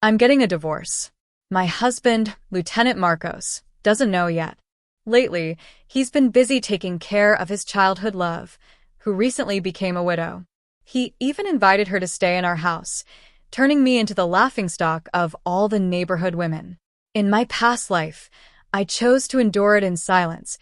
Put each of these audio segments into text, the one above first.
I'm getting a divorce. My husband, Lieutenant Marcos, doesn't know yet. Lately, he's been busy taking care of his childhood love, who recently became a widow. He even invited her to stay in our house, turning me into the laughingstock of all the neighborhood women. In my past life, I chose to endure it in silence,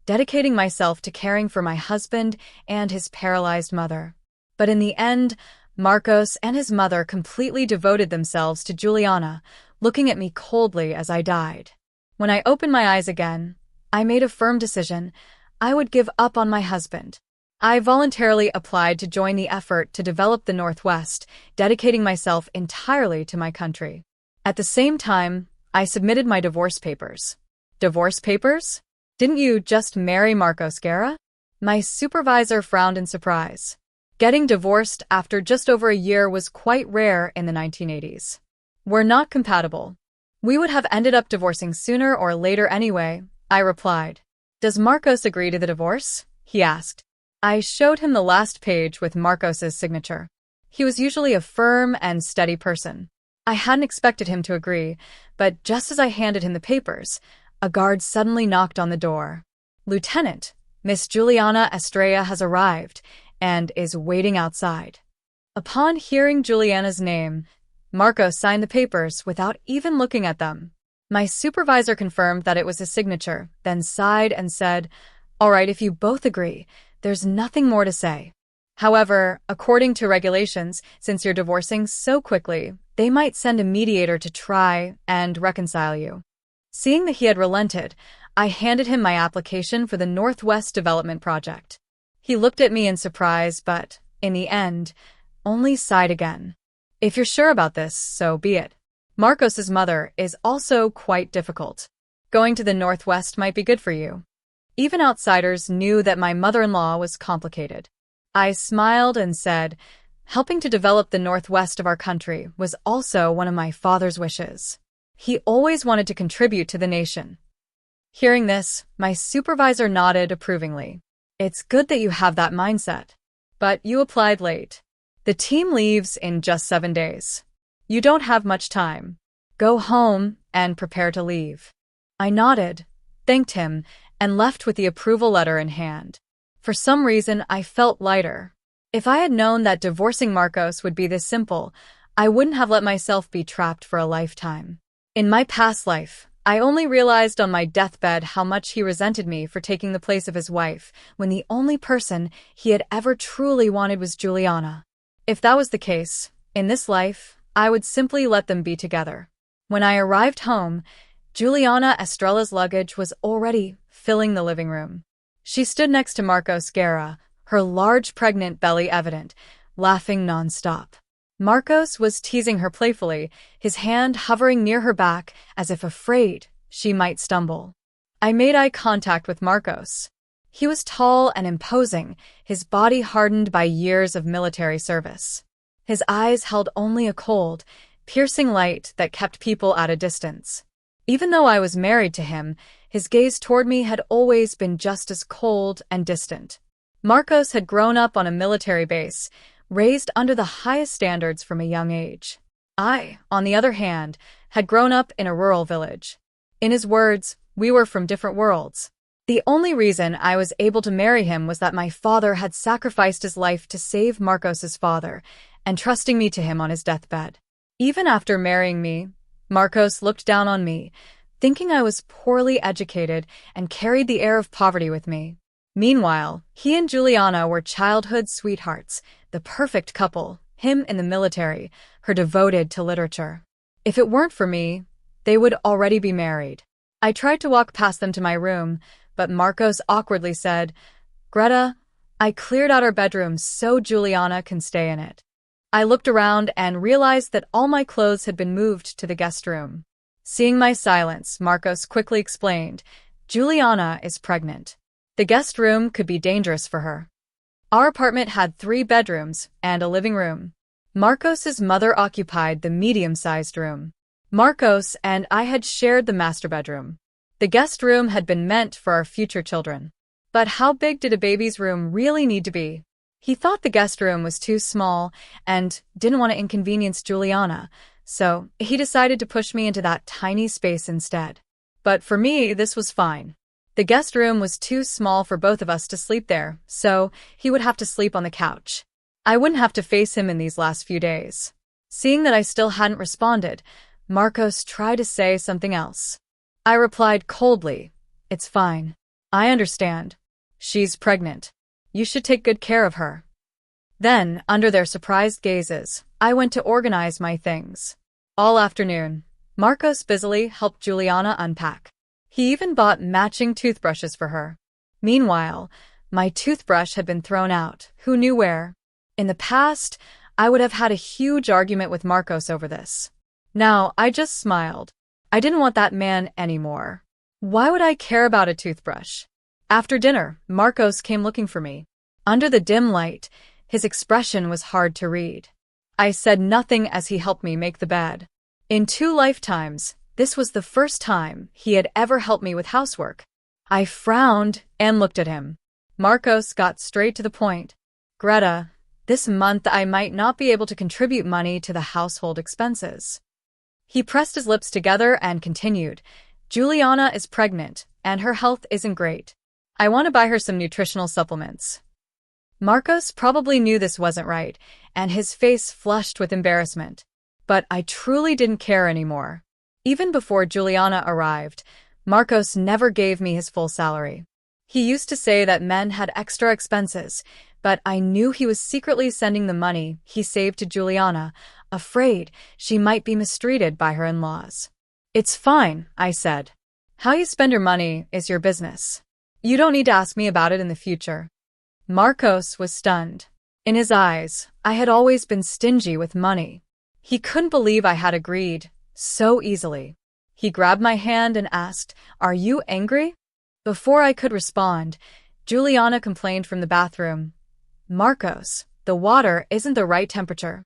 dedicating myself to caring for my husband and his paralyzed mother. But in the end, Marcos and his mother completely devoted themselves to Juliana, looking at me coldly as I died. When I opened my eyes again, I made a firm decision. I would give up on my husband. I voluntarily applied to join the effort to develop the Northwest, dedicating myself entirely to my country. At the same time, I submitted my divorce papers. Divorce papers? Didn't you just marry Marcos Guerra? My supervisor frowned in surprise. Getting divorced after just over a year was quite rare in the 1980s. We're not compatible. We would have ended up divorcing sooner or later anyway, I replied. Does Marcos agree to the divorce? He asked. I showed him the last page with Marcos's signature. He was usually a firm and steady person. I hadn't expected him to agree, but just as I handed him the papers, a guard suddenly knocked on the door. Lieutenant, Miss Juliana Estrella has arrived and is waiting outside. Upon hearing Juliana's name, Marcos signed the papers without even looking at them. My supervisor confirmed that it was his signature, then sighed and said, "All right, if you both agree, there's nothing more to say. However, according to regulations, since you're divorcing so quickly, they might send a mediator to try and reconcile you." Seeing that he had relented, I handed him my application for the Northwest Development Project. He looked at me in surprise, but, in the end, only sighed again. If you're sure about this, so be it. Marcos's mother is also quite difficult. Going to the Northwest might be good for you. Even outsiders knew that my mother-in-law was complicated. I smiled and said, helping to develop the Northwest of our country was also one of my father's wishes. He always wanted to contribute to the nation. Hearing this, my supervisor nodded approvingly. It's good that you have that mindset. But you applied late. The team leaves in just 7 days. You don't have much time. Go home and prepare to leave. I nodded, thanked him, and left with the approval letter in hand. For some reason, I felt lighter. If I had known that divorcing Marcos would be this simple, I wouldn't have let myself be trapped for a lifetime. In my past life, I only realized on my deathbed how much he resented me for taking the place of his wife, when the only person he had ever truly wanted was Juliana. If that was the case, in this life, I would simply let them be together. When I arrived home, Juliana Estrella's luggage was already filling the living room. She stood next to Marcos Guerra, her large pregnant belly evident, laughing nonstop. Marcos was teasing her playfully, his hand hovering near her back as if afraid she might stumble. I made eye contact with Marcos. He was tall and imposing, his body hardened by years of military service. His eyes held only a cold, piercing light that kept people at a distance. Even though I was married to him, his gaze toward me had always been just as cold and distant. Marcos had grown up on a military base, raised under the highest standards from a young age. I, on the other hand, had grown up in a rural village. In his words, we were from different worlds. The only reason I was able to marry him was that my father had sacrificed his life to save Marcos's father, entrusting me to him on his deathbed. Even after marrying me, Marcos looked down on me, thinking I was poorly educated and carried the air of poverty with me. Meanwhile, he and Juliana were childhood sweethearts, the perfect couple, him in the military, her devoted to literature. If it weren't for me, they would already be married. I tried to walk past them to my room, but Marcos awkwardly said, "Greta, I cleared out our bedroom so Juliana can stay in it." I looked around and realized that all my clothes had been moved to the guest room. Seeing my silence, Marcos quickly explained, "Juliana is pregnant. The guest room could be dangerous for her." Our apartment had 3 bedrooms and a living room. Marcos's mother occupied the medium-sized room. Marcos and I had shared the master bedroom. The guest room had been meant for our future children. But how big did a baby's room really need to be? He thought the guest room was too small and didn't want to inconvenience Juliana, so he decided to push me into that tiny space instead. But for me, this was fine. The guest room was too small for both of us to sleep there, so he would have to sleep on the couch. I wouldn't have to face him in these last few days. Seeing that I still hadn't responded, Marcos tried to say something else. I replied coldly, "It's fine. I understand. She's pregnant. You should take good care of her." Then, under their surprised gazes, I went to organize my things. All afternoon, Marcos busily helped Juliana unpack. He even bought matching toothbrushes for her. Meanwhile, my toothbrush had been thrown out, who knew where. In the past, I would have had a huge argument with Marcos over this. Now, I just smiled. I didn't want that man anymore. Why would I care about a toothbrush? After dinner, Marcos came looking for me. Under the dim light, his expression was hard to read. I said nothing as he helped me make the bed. In 2 lifetimes, this was the first time he had ever helped me with housework. I frowned and looked at him. Marcos got straight to the point. "Greta, this month I might not be able to contribute money to the household expenses." He pressed his lips together and continued, "Juliana is pregnant, and her health isn't great. I want to buy her some nutritional supplements." Marcos probably knew this wasn't right, and his face flushed with embarrassment. But I truly didn't care anymore. Even before Juliana arrived, Marcos never gave me his full salary. He used to say that men had extra expenses, but I knew he was secretly sending the money he saved to Juliana, afraid she might be mistreated by her in-laws. "It's fine," I said. "How you spend your money is your business. You don't need to ask me about it in the future." Marcos was stunned. In his eyes, I had always been stingy with money. He couldn't believe I had agreed so easily. He grabbed my hand and asked, "Are you angry?" Before I could respond, Juliana complained from the bathroom, "Marcos, the water isn't the right temperature."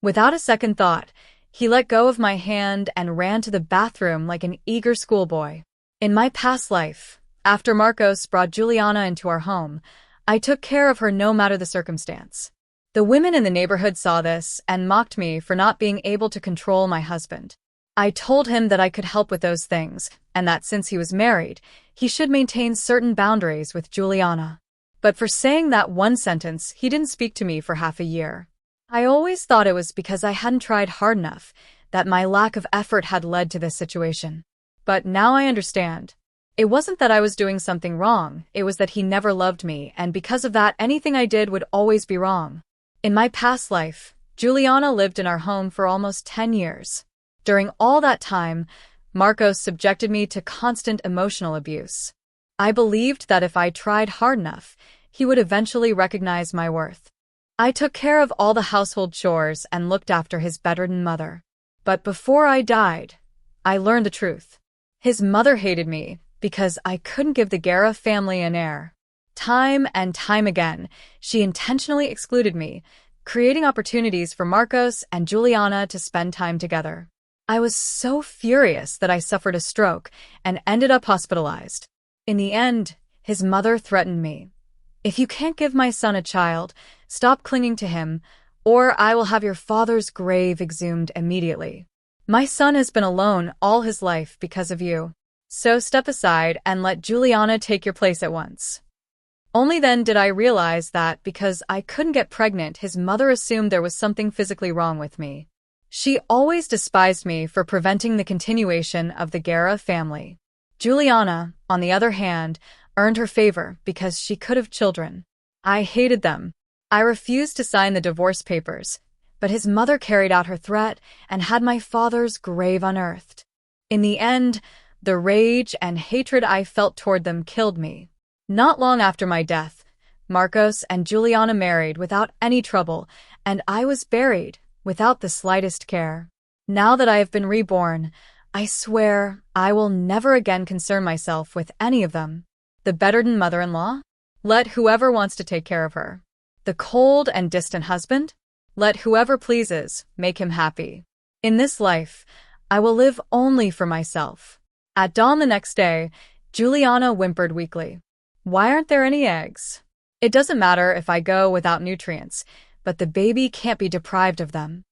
Without a second thought, he let go of my hand and ran to the bathroom like an eager schoolboy. In my past life, after Marcos brought Juliana into our home, I took care of her no matter the circumstance. The women in the neighborhood saw this and mocked me for not being able to control my husband. I told him that I could help with those things, and that since he was married, he should maintain certain boundaries with Juliana. But for saying that one sentence, he didn't speak to me for half a year. I always thought it was because I hadn't tried hard enough, that my lack of effort had led to this situation. But now I understand. It wasn't that I was doing something wrong, it was that he never loved me, and because of that, anything I did would always be wrong. In my past life, Juliana lived in our home for almost 10 years. During all that time, Marcos subjected me to constant emotional abuse. I believed that if I tried hard enough, he would eventually recognize my worth. I took care of all the household chores and looked after his bedridden mother. But before I died, I learned the truth. His mother hated me because I couldn't give the Guerra family an heir. Time and time again, she intentionally excluded me, creating opportunities for Marcos and Juliana to spend time together. I was so furious that I suffered a stroke and ended up hospitalized. In the end, his mother threatened me. "If you can't give my son a child, stop clinging to him, or I will have your father's grave exhumed immediately. My son has been alone all his life because of you. So step aside and let Juliana take your place at once." Only then did I realize that because I couldn't get pregnant, his mother assumed there was something physically wrong with me. She always despised me for preventing the continuation of the Guerra family. Juliana, on the other hand, earned her favor because she could have children. I hated them. I refused to sign the divorce papers, but his mother carried out her threat and had my father's grave unearthed. In the end, the rage and hatred I felt toward them killed me. Not long after my death, Marcos and Juliana married without any trouble, and I was buried without the slightest care. Now that I have been reborn, I swear I will never again concern myself with any of them. The bedridden mother-in-law? Let whoever wants to take care of her. The cold and distant husband? Let whoever pleases make him happy. In this life, I will live only for myself. At dawn the next day, Juliana whimpered weakly. "Why aren't there any eggs?" "It doesn't matter if I go without nutrients, but the baby can't be deprived of them."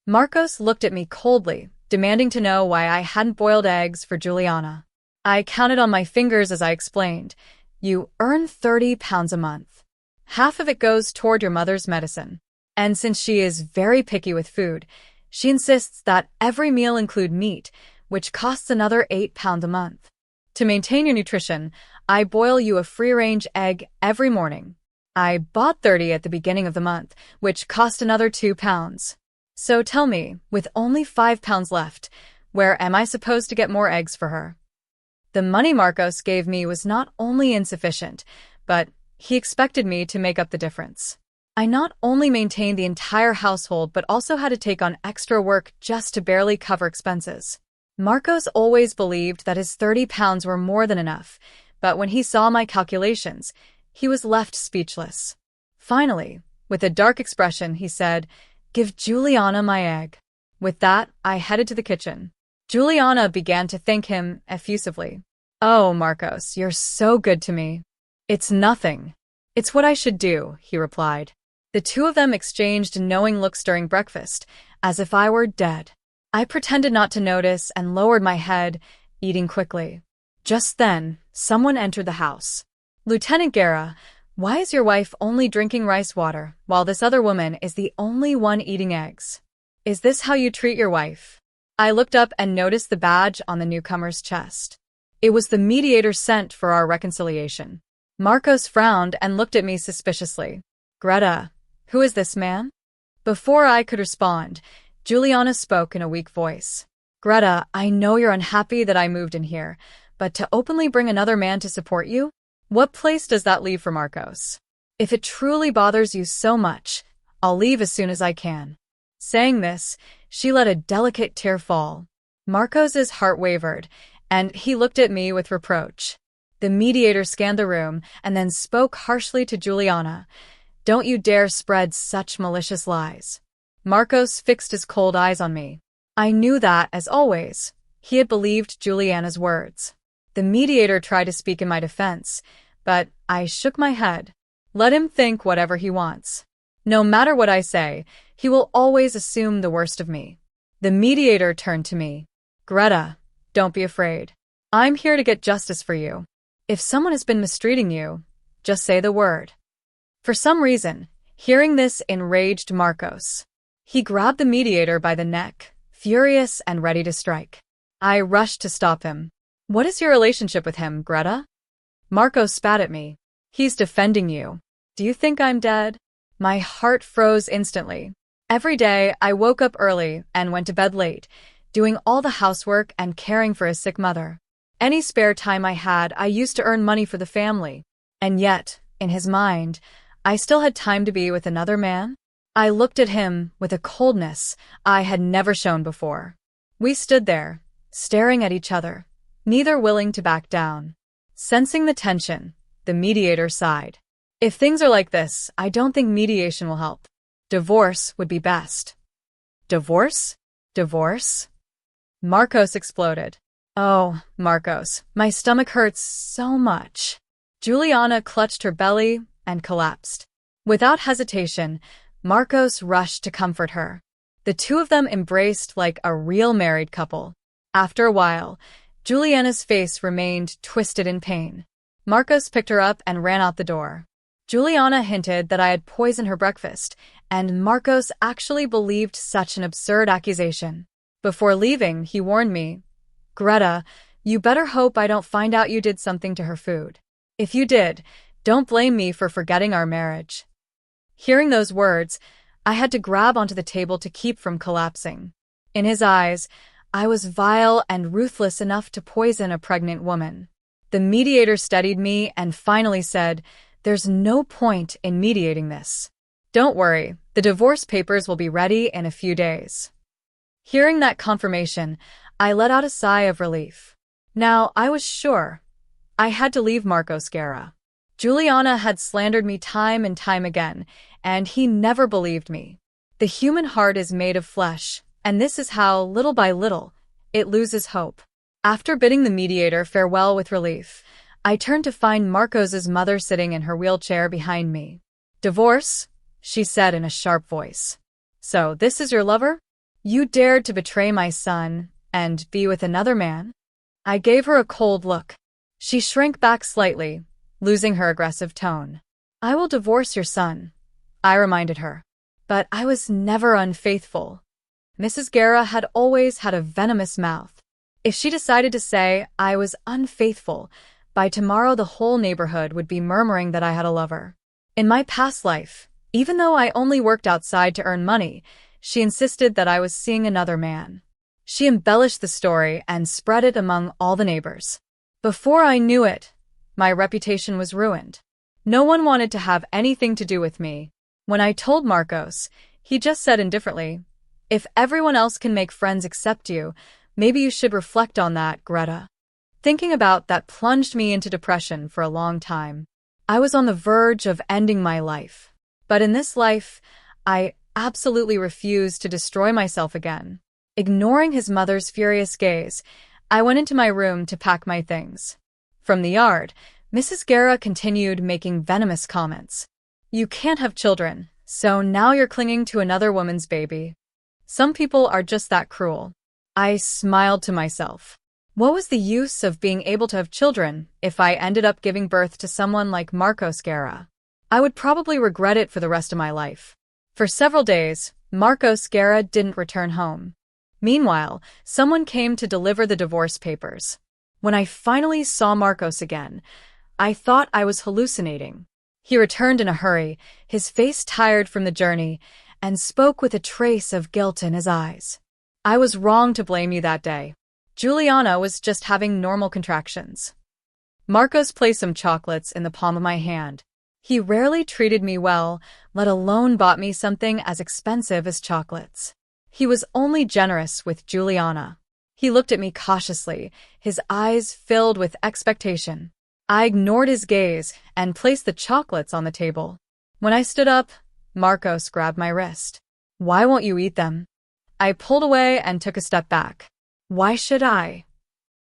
Marcos looked at me coldly, demanding to know why I hadn't boiled eggs for Juliana. I counted on my fingers as I explained. You earn 30 pounds a month. Half of it goes toward your mother's medicine. And since she is very picky with food, she insists that every meal include meat, which costs another 8 pounds a month. To maintain your nutrition, I boil you a free-range egg every morning. I bought 30 at the beginning of the month, which cost another 2 pounds. So tell me, with only 5 pounds left, where am I supposed to get more eggs for her? The money Marcos gave me was not only insufficient, but he expected me to make up the difference. I not only maintained the entire household but also had to take on extra work just to barely cover expenses. Marcos always believed that his 30 pounds were more than enough, but when he saw my calculations, he was left speechless. Finally, with a dark expression, he said, "Give Juliana my egg." With that, I headed to the kitchen. Juliana began to thank him effusively. "Oh, Marcos, you're so good to me." "It's nothing. It's what I should do," he replied. The two of them exchanged knowing looks during breakfast, as if I were dead. I pretended not to notice and lowered my head, eating quickly. Just then, someone entered the house. "Lieutenant Guerra, why is your wife only drinking rice water, while this other woman is the only one eating eggs? Is this how you treat your wife?" I looked up and noticed the badge on the newcomer's chest. It was the mediator sent for our reconciliation. Marcos frowned and looked at me suspiciously. "Greta, who is this man?" Before I could respond, Juliana spoke in a weak voice. "Greta, I know you're unhappy that I moved in here, but to openly bring another man to support you? What place does that leave for Marcos? If it truly bothers you so much, I'll leave as soon as I can." Saying this, she let a delicate tear fall. Marcos's heart wavered, and he looked at me with reproach. The mediator scanned the room and then spoke harshly to Juliana. "Don't you dare spread such malicious lies." Marcos fixed his cold eyes on me. I knew that, as always, he had believed Juliana's words. The mediator tried to speak in my defense, but I shook my head. Let him think whatever he wants. No matter what I say, he will always assume the worst of me. The mediator turned to me. "Greta, don't be afraid. I'm here to get justice for you. If someone has been mistreating you, just say the word." For some reason, hearing this enraged Marcos. He grabbed the mediator by the neck, furious and ready to strike. I rushed to stop him. "What is your relationship with him, Greta?" Marcos spat at me. "He's defending you. Do you think I'm dead?" My heart froze instantly. Every day, I woke up early and went to bed late, doing all the housework and caring for his sick mother. Any spare time I had, I used to earn money for the family. And yet, in his mind, I still had time to be with another man? I looked at him with a coldness I had never shown before. We stood there, staring at each other, neither willing to back down. Sensing the tension, the mediator sighed. "If things are like this, I don't think mediation will help. Divorce would be best." "Divorce? Divorce?" Marcos exploded. "Oh, Marcos, my stomach hurts so much." Juliana clutched her belly and collapsed. Without hesitation, Marcos rushed to comfort her. The two of them embraced like a real married couple. After a while, Juliana's face remained twisted in pain. Marcos picked her up and ran out the door. Juliana hinted that I had poisoned her breakfast, and Marcos actually believed such an absurd accusation. Before leaving, he warned me, "Greta, you better hope I don't find out you did something to her food. If you did, don't blame me for forgetting our marriage." Hearing those words, I had to grab onto the table to keep from collapsing. In his eyes, I was vile and ruthless enough to poison a pregnant woman. The mediator steadied me and finally said, "There's no point in mediating this. Don't worry, the divorce papers will be ready in a few days." Hearing that confirmation, I let out a sigh of relief. Now, I was sure I had to leave Marcos Guerra. Juliana had slandered me time and time again, and he never believed me. The human heart is made of flesh, and this is how, little by little, it loses hope. After bidding the mediator farewell with relief, I turned to find Marcos's mother sitting in her wheelchair behind me. "Divorce?" she said in a sharp voice. "So this is your lover?" You dared to betray my son and be with another man? I gave her a cold look. She shrank back slightly, losing her aggressive tone. I will divorce your son, I reminded her. But I was never unfaithful. Mrs. Guerra had always had a venomous mouth. If she decided to say I was unfaithful, by tomorrow the whole neighborhood would be murmuring that I had a lover. In my past life, even though I only worked outside to earn money, she insisted that I was seeing another man. She embellished the story and spread it among all the neighbors. Before I knew it, my reputation was ruined. No one wanted to have anything to do with me. When I told Marcos, he just said indifferently, "If everyone else can make friends except you, maybe you should reflect on that, Greta." Thinking about that plunged me into depression for a long time. I was on the verge of ending my life. But in this life, I absolutely refused to destroy myself again. Ignoring his mother's furious gaze, I went into my room to pack my things. From the yard, Mrs. Guerra continued making venomous comments. You can't have children, so now you're clinging to another woman's baby. Some people are just that cruel. I smiled to myself. What was the use of being able to have children if I ended up giving birth to someone like Marcos Guerra? I would probably regret it for the rest of my life. For several days, Marcos Guerra didn't return home. Meanwhile, someone came to deliver the divorce papers. When I finally saw Marcos again, I thought I was hallucinating. He returned in a hurry, his face tired from the journey, and spoke with a trace of guilt in his eyes. I was wrong to blame you that day. Juliana was just having normal contractions. Marcos placed some chocolates in the palm of my hand. He rarely treated me well, let alone bought me something as expensive as chocolates. He was only generous with Juliana. He looked at me cautiously, his eyes filled with expectation. I ignored his gaze and placed the chocolates on the table. When I stood up, Marcos grabbed my wrist. Why won't you eat them? I pulled away and took a step back. Why should I?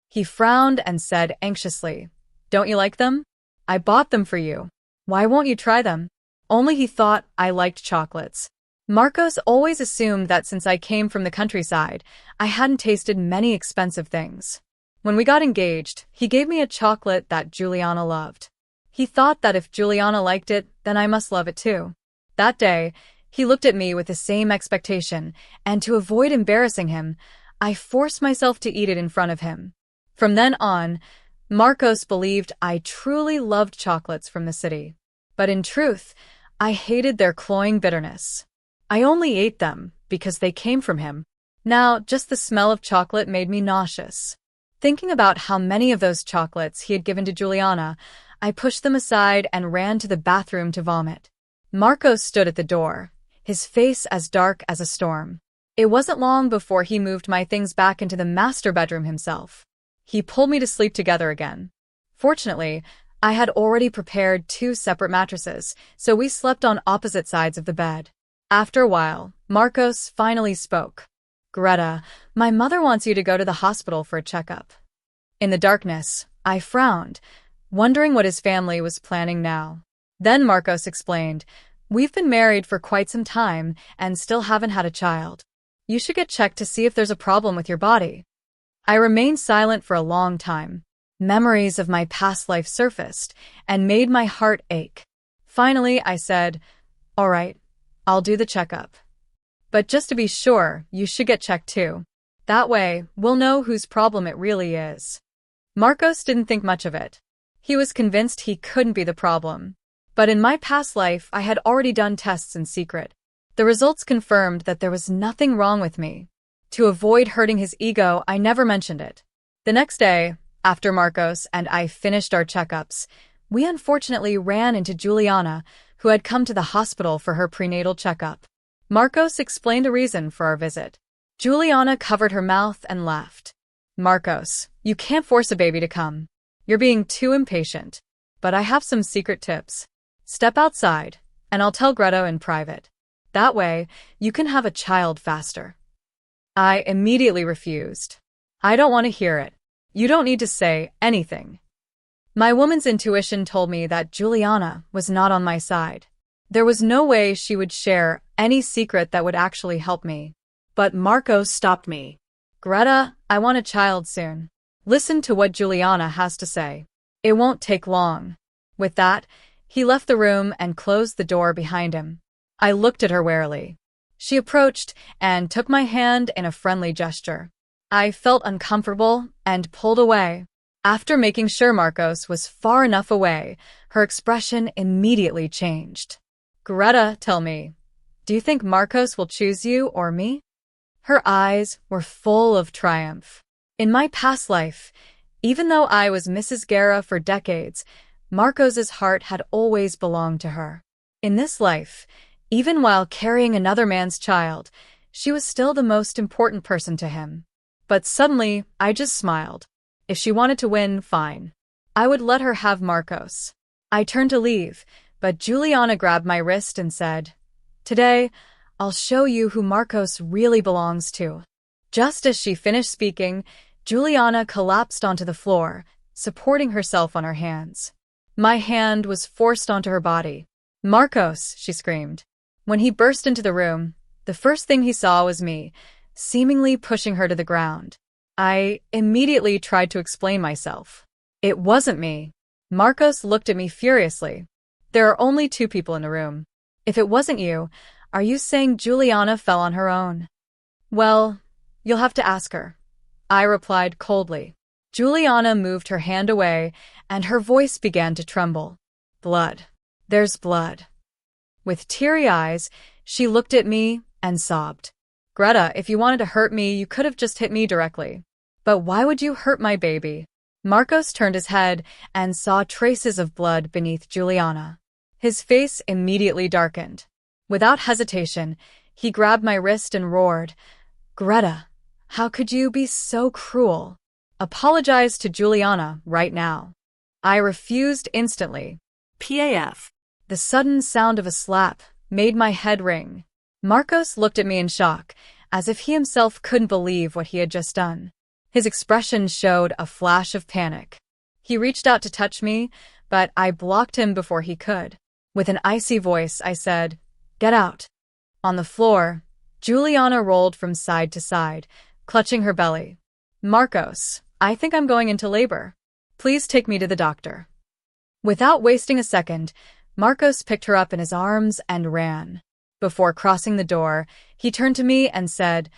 He frowned and said anxiously, Don't you like them? I bought them for you. Why won't you try them? Only he thought I liked chocolates. Marcos always assumed that since I came from the countryside, I hadn't tasted many expensive things. When we got engaged, he gave me a chocolate that Juliana loved. He thought that if Juliana liked it, then I must love it too. That day, he looked at me with the same expectation, and to avoid embarrassing him, I forced myself to eat it in front of him. From then on, Marcos believed I truly loved chocolates from the city. But in truth, I hated their cloying bitterness. I only ate them because they came from him. Now, just the smell of chocolate made me nauseous. Thinking about how many of those chocolates he had given to Juliana, I pushed them aside and ran to the bathroom to vomit. Marcos stood at the door, his face as dark as a storm. It wasn't long before he moved my things back into the master bedroom himself. He pulled me to sleep together again. Fortunately, I had already prepared 2 separate mattresses, so we slept on opposite sides of the bed. After a while, Marcos finally spoke. Greta, my mother wants you to go to the hospital for a checkup. In the darkness, I frowned, wondering what his family was planning now. Then Marcos explained, We've been married for quite some time and still haven't had a child. You should get checked to see if there's a problem with your body. I remained silent for a long time. Memories of my past life surfaced and made my heart ache. Finally, I said, All right, I'll do the checkup. But just to be sure, you should get checked too. That way, we'll know whose problem it really is. Marcos didn't think much of it. He was convinced he couldn't be the problem. But in my past life, I had already done tests in secret. The results confirmed that there was nothing wrong with me. To avoid hurting his ego, I never mentioned it. The next day, after Marcos and I finished our checkups, we unfortunately ran into Juliana, who had come to the hospital for her prenatal checkup. Marcos explained a reason for our visit. Juliana covered her mouth and laughed. Marcos, you can't force a baby to come. You're being too impatient. But I have some secret tips. Step outside, and I'll tell Greta in private. That way, you can have a child faster. I immediately refused. I don't want to hear it. You don't need to say anything. My woman's intuition told me that Juliana was not on my side. There was no way she would share any secret that would actually help me. But Marcos stopped me. Greta, I want a child soon. Listen to what Juliana has to say. It won't take long. With that, he left the room and closed the door behind him. I looked at her warily. She approached and took my hand in a friendly gesture. I felt uncomfortable and pulled away. After making sure Marcos was far enough away, her expression immediately changed. Greta, tell me, do you think Marcos will choose you or me? Her eyes were full of triumph. In my past life, even though I was Mrs. Guerra for decades, Marcos's heart had always belonged to her. In this life, even while carrying another man's child, she was still the most important person to him. But suddenly, I just smiled. If she wanted to win, fine. I would let her have Marcos. I turned to leave, but Juliana grabbed my wrist and said, "Today, I'll show you who Marcos really belongs to." Just as she finished speaking, Juliana collapsed onto the floor, supporting herself on her hands. My hand was forced onto her body. "Marcos," she screamed. When he burst into the room, the first thing he saw was me, seemingly pushing her to the ground. I immediately tried to explain myself. It wasn't me. Marcos looked at me furiously. "There are only two people in the room. If it wasn't you, are you saying Juliana fell on her own?" "Well, you'll have to ask her," I replied coldly. Juliana moved her hand away, and her voice began to tremble. "Blood. There's blood." With teary eyes, she looked at me and sobbed. "Greta, if you wanted to hurt me, you could have just hit me directly. But why would you hurt my baby?" Marcos turned his head and saw traces of blood beneath Juliana. His face immediately darkened. Without hesitation, he grabbed my wrist and roared, "Greta, how could you be so cruel? Apologize to Juliana right now." I refused instantly. PAF. The sudden sound of a slap made my head ring. Marcos looked at me in shock, as if he himself couldn't believe what he had just done. His expression showed a flash of panic. He reached out to touch me, but I blocked him before he could. With an icy voice, I said, "Get out." On the floor, Juliana rolled from side to side, clutching her belly. "Marcos, I think I'm going into labor. Please take me to the doctor." Without wasting a second, Marcos picked her up in his arms and ran. Before crossing the door, he turned to me and said,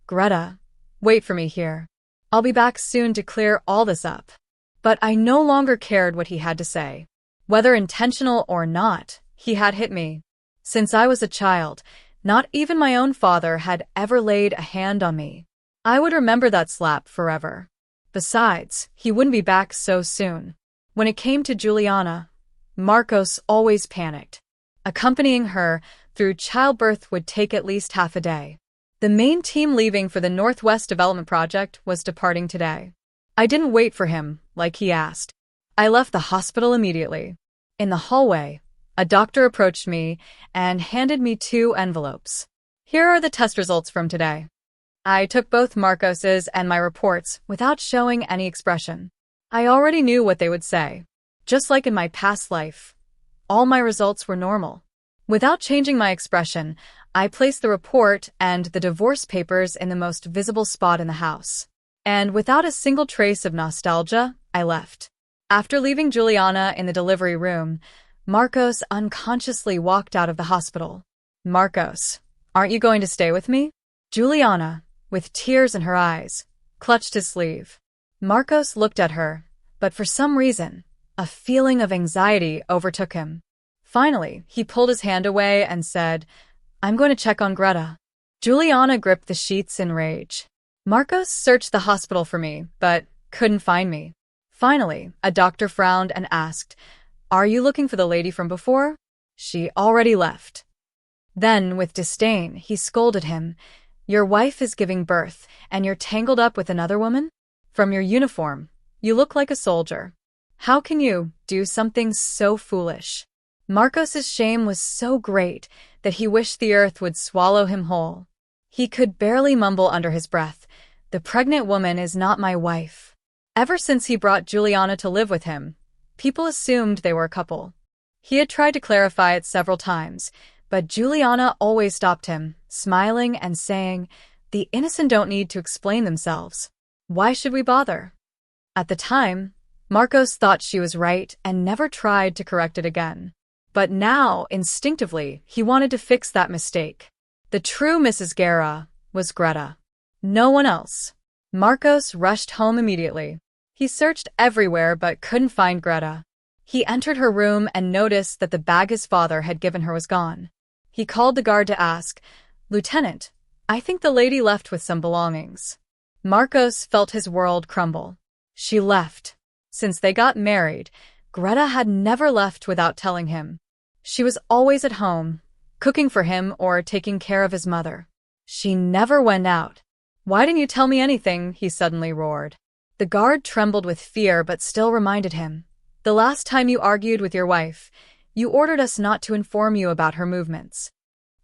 "Greta, wait for me here. I'll be back soon to clear all this up." But I no longer cared what he had to say. Whether intentional or not, he had hit me. Since I was a child, not even my own father had ever laid a hand on me. I would remember that slap forever. Besides, he wouldn't be back so soon. When it came to Juliana, Marcos always panicked. Accompanying her through childbirth would take at least half a day. The main team leaving for the Northwest Development Project was departing today. I didn't wait for him, like he asked. I left the hospital immediately. In the hallway, a doctor approached me and handed me 2 envelopes. "Here are the test results from today." I took both Marcos's and my reports without showing any expression. I already knew what they would say. Just like in my past life, all my results were normal. Without changing my expression, I placed the report and the divorce papers in the most visible spot in the house. And without a single trace of nostalgia, I left. After leaving Juliana in the delivery room, Marcos unconsciously walked out of the hospital. "Marcos, aren't you going to stay with me?" Juliana, with tears in her eyes, clutched his sleeve. Marcos looked at her, but for some reason, a feeling of anxiety overtook him. Finally, he pulled his hand away and said, "I'm going to check on Greta." Juliana gripped the sheets in rage. Marcos searched the hospital for me, but couldn't find me. Finally, a doctor frowned and asked, "Are you looking for the lady from before?" She already left. Then, with disdain, he scolded him, "Your wife is giving birth, and you're tangled up with another woman? From your uniform, you look like a soldier. How can you do something so foolish?" Marcos's shame was so great that he wished the earth would swallow him whole. He could barely mumble under his breath, "The pregnant woman is not my wife." Ever since he brought Juliana to live with him, people assumed they were a couple. He had tried to clarify it several times, but Juliana always stopped him, smiling and saying, The innocent don't need to explain themselves. Why should we bother? At the time, Marcos thought she was right and never tried to correct it again. But now, instinctively, he wanted to fix that mistake. The true Mrs. Guerra was Greta. No one else. Marcos rushed home immediately. He searched everywhere but couldn't find Greta. He entered her room and noticed that the bag his father had given her was gone. He called the guard to ask, "Lieutenant, I think the lady left with some belongings." Marcos felt his world crumble. She left. Since they got married, Greta had never left without telling him. She was always at home, cooking for him or taking care of his mother. She never went out. "Why didn't you tell me anything?" he suddenly roared. The guard trembled with fear but still reminded him, "The last time you argued with your wife, you ordered us not to inform you about her movements."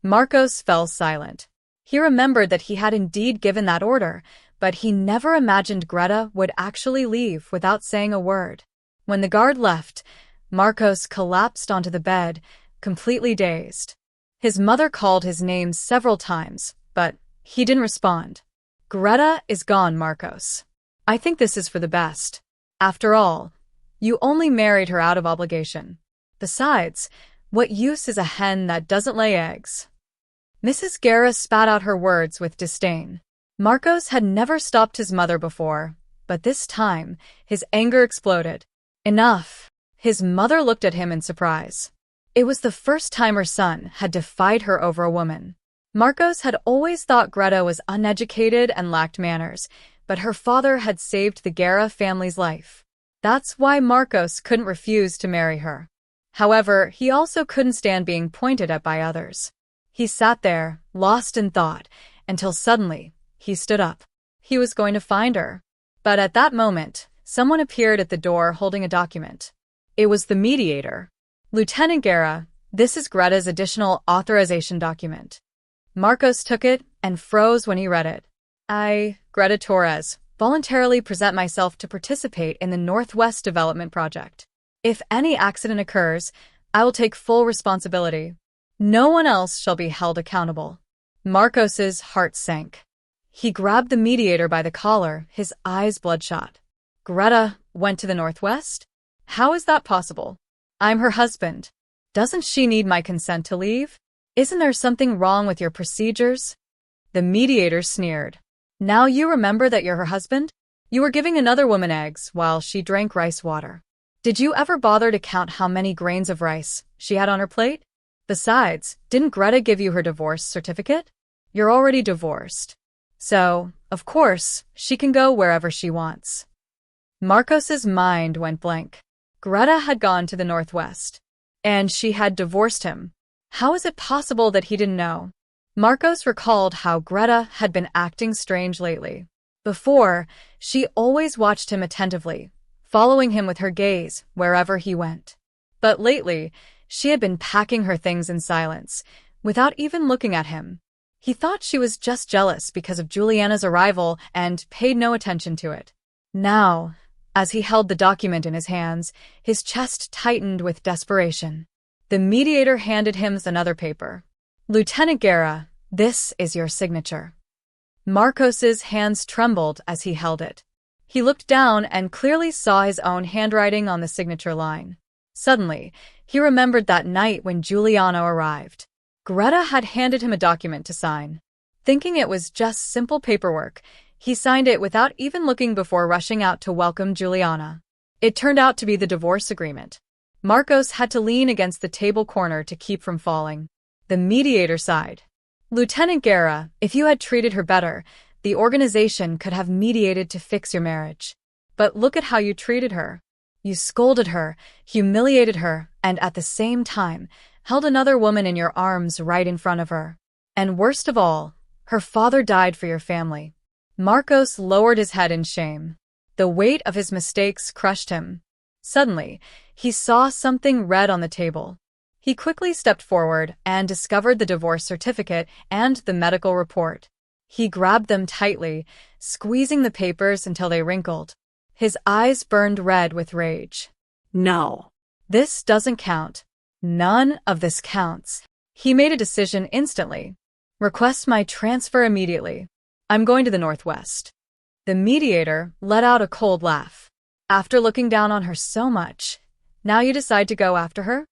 Marcos fell silent. He remembered that he had indeed given that order, but he never imagined Greta would actually leave without saying a word. When the guard left, Marcos collapsed onto the bed, completely dazed. His mother called his name several times, but he didn't respond. "Greta is gone, Marcos. I think this is for the best. After all, you only married her out of obligation. Besides, what use is a hen that doesn't lay eggs?" Mrs. Guerra spat out her words with disdain. Marcos had never stopped his mother before, but this time, his anger exploded. Enough! His mother looked at him in surprise. It was the first time her son had defied her over a woman. Marcos had always thought Greta was uneducated and lacked manners, but her father had saved the Guerra family's life. That's why Marcos couldn't refuse to marry her. However, he also couldn't stand being pointed at by others. He sat there, lost in thought, until suddenly, he stood up. He was going to find her. But at that moment, someone appeared at the door holding a document. It was the mediator. "Lieutenant Guerra, this is Greta's additional authorization document." Marcos took it and froze when he read it. "I, Greta Torres, voluntarily present myself to participate in the Northwest Development Project. If any accident occurs, I will take full responsibility. No one else shall be held accountable." Marcos's heart sank. He grabbed the mediator by the collar, his eyes bloodshot. "Greta went to the Northwest? How is that possible? I'm her husband. Doesn't she need my consent to leave? Isn't there something wrong with your procedures?" The mediator sneered. "Now you remember that you're her husband? You were giving another woman eggs while she drank rice water. Did you ever bother to count how many grains of rice she had on her plate? Besides, didn't Greta give you her divorce certificate? You're already divorced. So, of course, she can go wherever she wants." Marcos's mind went blank. Greta had gone to the Northwest, and she had divorced him. How is it possible that he didn't know? Marcos recalled how Greta had been acting strange lately. Before, she always watched him attentively, following him with her gaze wherever he went. But lately, she had been packing her things in silence, without even looking at him. He thought she was just jealous because of Juliana's arrival and paid no attention to it. Now, as he held the document in his hands, his chest tightened with desperation. The mediator handed him another paper. "Lieutenant Guerra, this is your signature." Marcos's hands trembled as he held it. He looked down and clearly saw his own handwriting on the signature line. Suddenly, he remembered that night when Giuliano arrived. Greta had handed him a document to sign. Thinking it was just simple paperwork, he signed it without even looking before rushing out to welcome Juliana. It turned out to be the divorce agreement. Marcos had to lean against the table corner to keep from falling. The mediator sighed. "Lieutenant Guerra, if you had treated her better, the organization could have mediated to fix your marriage. But look at how you treated her. You scolded her, humiliated her, and at the same time, held another woman in your arms right in front of her. And worst of all, her father died for your family." Marcos lowered his head in shame. The weight of his mistakes crushed him. Suddenly, he saw something red on the table. He quickly stepped forward and discovered the divorce certificate and the medical report. He grabbed them tightly, squeezing the papers until they wrinkled. His eyes burned red with rage. "No. This doesn't count. None of this counts." He made a decision instantly. "Request my transfer immediately." I'm going to the Northwest. The mediator let out a cold laugh. After looking down on her so much, now you decide to go after her?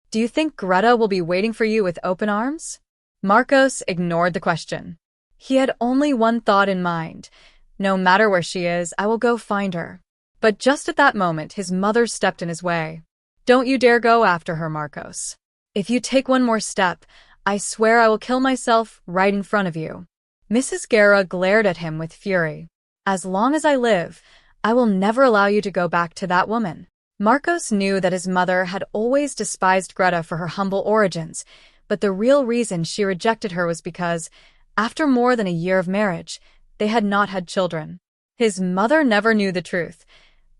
Do you think Greta will be waiting for you with open arms? Marcos ignored the question. He had only one thought in mind. No matter where she is, I will go find her. But just at that moment, his mother stepped in his way. Don't you dare go after her, Marcos. If you take one more step, I swear I will kill myself right in front of you. Mrs. Guerra glared at him with fury. As long as I live, I will never allow you to go back to that woman. Marcos knew that his mother had always despised Greta for her humble origins, but the real reason she rejected her was because, after more than a year of marriage, they had not had children. His mother never knew the truth.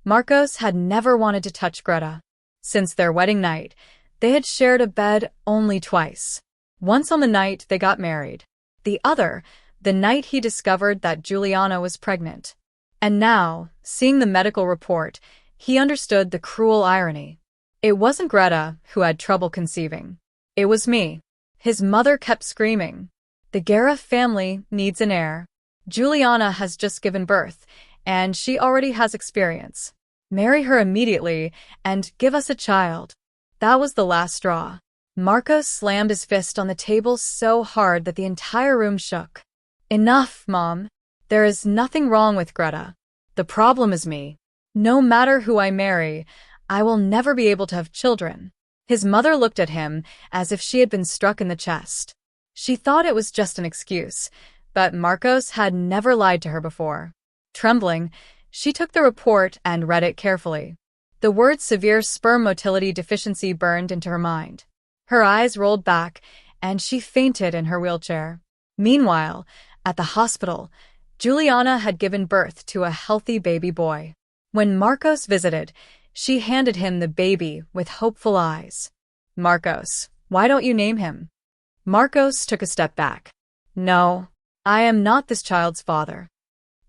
Marcos had never wanted to touch Greta. Since their wedding night, they had shared a bed only twice. Once on the night they got married. The other, the night he discovered that Juliana was pregnant. And now, seeing the medical report, he understood the cruel irony. It wasn't Greta who had trouble conceiving. It was me. His mother kept screaming. The Guerra family needs an heir. Juliana has just given birth, and she already has experience. Marry her immediately and give us a child. That was the last straw. Marcos slammed his fist on the table so hard that the entire room shook. Enough, Mom. There is nothing wrong with Greta. The problem is me. No matter who I marry, I will never be able to have children. His mother looked at him as if she had been struck in the chest. She thought it was just an excuse, but Marcos had never lied to her before. Trembling, she took the report and read it carefully. The word severe sperm motility deficiency burned into her mind. Her eyes rolled back, and she fainted in her wheelchair. Meanwhile, at the hospital, Juliana had given birth to a healthy baby boy. When Marcos visited, she handed him the baby with hopeful eyes. Marcos, why don't you name him? Marcos took a step back. No, I am not this child's father.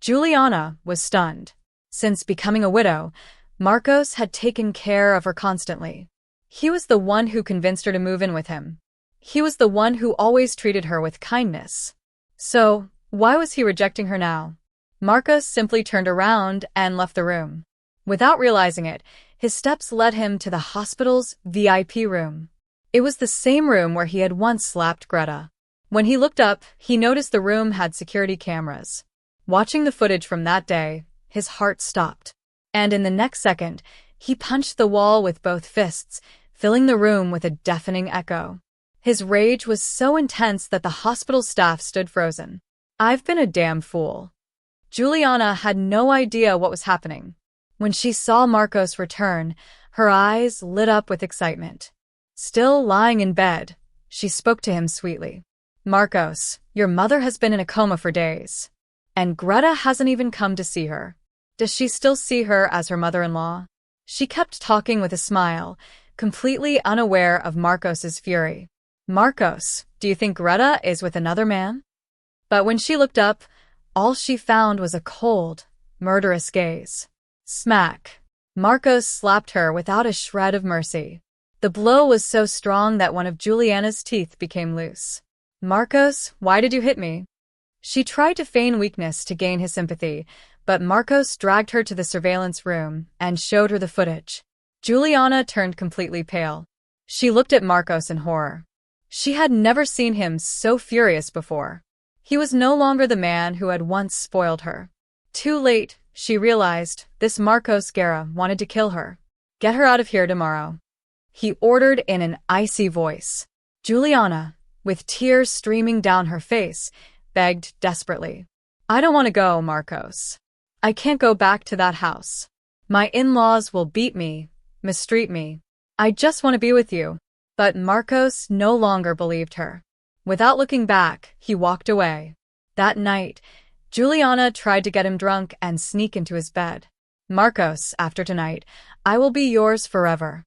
Juliana was stunned. Since becoming a widow, Marcos had taken care of her constantly. He was the one who convinced her to move in with him. He was the one who always treated her with kindness. So, why was he rejecting her now? Marcos simply turned around and left the room. Without realizing it, his steps led him to the hospital's VIP room. It was the same room where he had once slapped Greta. When he looked up, he noticed the room had security cameras. Watching the footage from that day, his heart stopped. And in the next second, he punched the wall with both fists, filling the room with a deafening echo. His rage was so intense that the hospital staff stood frozen. I've been a damn fool. Juliana had no idea what was happening. When she saw Marcos return, her eyes lit up with excitement. Still lying in bed, she spoke to him sweetly. Marcos, your mother has been in a coma for days. And Greta hasn't even come to see her. Does she still see her as her mother-in-law? She kept talking with a smile, completely unaware of Marcos's fury. Marcos, do you think Greta is with another man? But when she looked up, all she found was a cold, murderous gaze. Smack. Marcos slapped her without a shred of mercy. The blow was so strong that one of Juliana's teeth became loose. Marcos, why did you hit me? She tried to feign weakness to gain his sympathy, but Marcos dragged her to the surveillance room and showed her the footage. Juliana turned completely pale. She looked at Marcos in horror. She had never seen him so furious before. He was no longer the man who had once spoiled her. Too late, she realized, this Marcos Guerra wanted to kill her. Get her out of here tomorrow. He ordered in an icy voice. Juliana, with tears streaming down her face, begged desperately. I don't want to go, Marcos. I can't go back to that house. My in-laws will beat me, mistreat me. I just want to be with you. But Marcos no longer believed her. Without looking back, he walked away. That night, Juliana tried to get him drunk and sneak into his bed. Marcos, after tonight, I will be yours forever.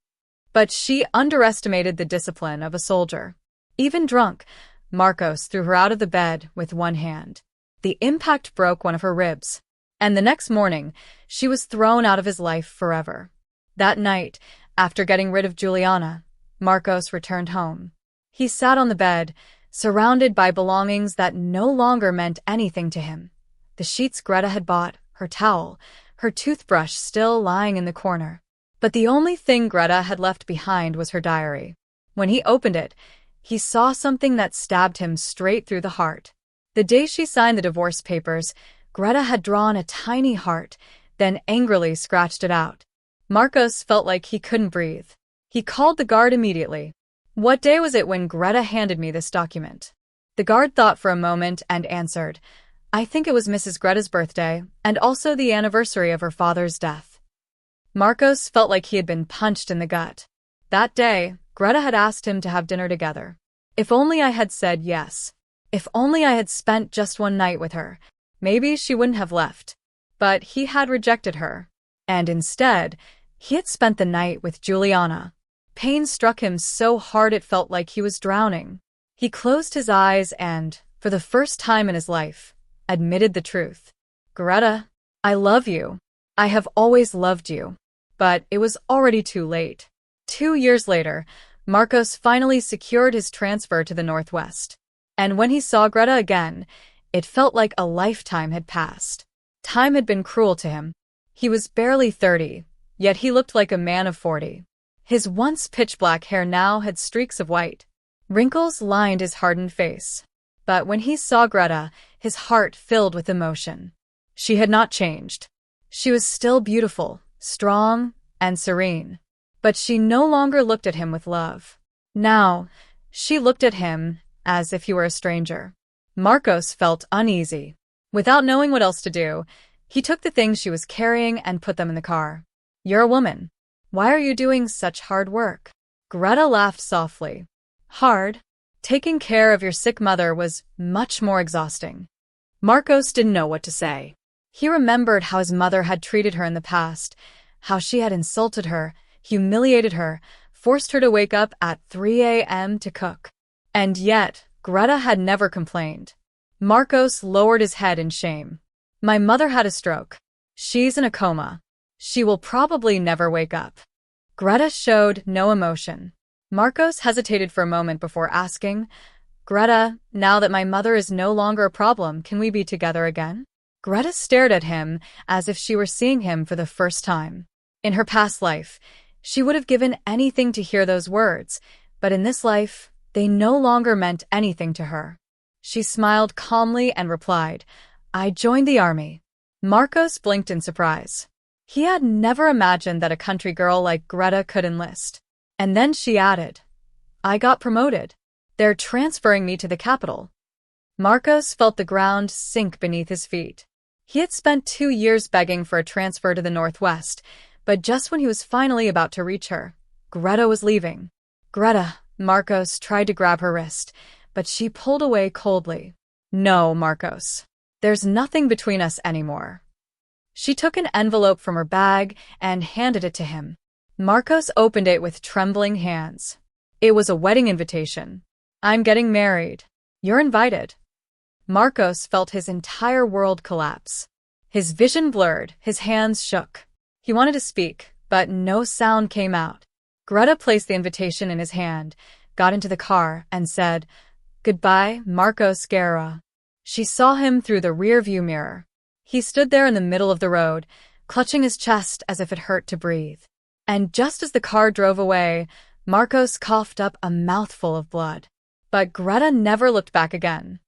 But she underestimated the discipline of a soldier. Even drunk, Marcos threw her out of the bed with one hand. The impact broke one of her ribs. And the next morning, she was thrown out of his life forever. That night, after getting rid of Juliana, Marcos returned home. He sat on the bed, surrounded by belongings that no longer meant anything to him. The sheets Greta had bought, her towel, her toothbrush still lying in the corner. But the only thing Greta had left behind was her diary. When he opened it, he saw something that stabbed him straight through the heart. The day she signed the divorce papers, Greta had drawn a tiny heart, then angrily scratched it out. Marcos felt like he couldn't breathe. He called the guard immediately. "What day was it when Greta handed me this document?" The guard thought for a moment and answered, "I think it was Mrs. Greta's birthday, and also the anniversary of her father's death." Marcos felt like he had been punched in the gut. That day, Greta had asked him to have dinner together. If only I had said yes. If only I had spent just one night with her. Maybe she wouldn't have left. But he had rejected her. And instead, he had spent the night with Juliana. Pain struck him so hard it felt like he was drowning. He closed his eyes and, for the first time in his life, admitted the truth. "Greta, I love you. I have always loved you." But it was already too late. 2 years later, Marcos finally secured his transfer to the Northwest. And when he saw Greta again, it felt like a lifetime had passed. Time had been cruel to him. He was barely 30, yet he looked like a man of 40. His once pitch-black hair now had streaks of white. Wrinkles lined his hardened face. But when he saw Greta, his heart filled with emotion. She had not changed. She was still beautiful, strong, and serene. But she no longer looked at him with love. Now, she looked at him as if he were a stranger. Marcos felt uneasy. Without knowing what else to do, he took the things she was carrying and put them in the car. "You're a woman. Why are you doing such hard work?" Greta laughed softly. "Hard? Taking care of your sick mother was much more exhausting." Marcos didn't know what to say. He remembered how his mother had treated her in the past, how she had insulted her, humiliated her, forced her to wake up at 3 a.m. to cook. And yet, Greta had never complained. Marcos lowered his head in shame. "My mother had a stroke. She's in a coma. She will probably never wake up." Greta showed no emotion. Marcos hesitated for a moment before asking, "Greta, now that my mother is no longer a problem, can we be together again?" Greta stared at him as if she were seeing him for the first time. In her past life, she would have given anything to hear those words, but in this life, they no longer meant anything to her. She smiled calmly and replied, "I joined the army." Marcos blinked in surprise. He had never imagined that a country girl like Greta could enlist. And then she added, "I got promoted. They're transferring me to the capital." Marcos felt the ground sink beneath his feet. He had spent 2 years begging for a transfer to the Northwest, but just when he was finally about to reach her, Greta was leaving. "Greta," Marcos tried to grab her wrist, but she pulled away coldly. "No, Marcos. There's nothing between us anymore." She took an envelope from her bag and handed it to him. Marcos opened it with trembling hands. It was a wedding invitation. "I'm getting married. You're invited." Marcos felt his entire world collapse. His vision blurred, his hands shook. He wanted to speak, but no sound came out. Greta placed the invitation in his hand, got into the car, and said, "Goodbye, Marcos Guerra." She saw him through the rear-view mirror. He stood there in the middle of the road, clutching his chest as if it hurt to breathe. And just as the car drove away, Marcos coughed up a mouthful of blood. But Greta never looked back again.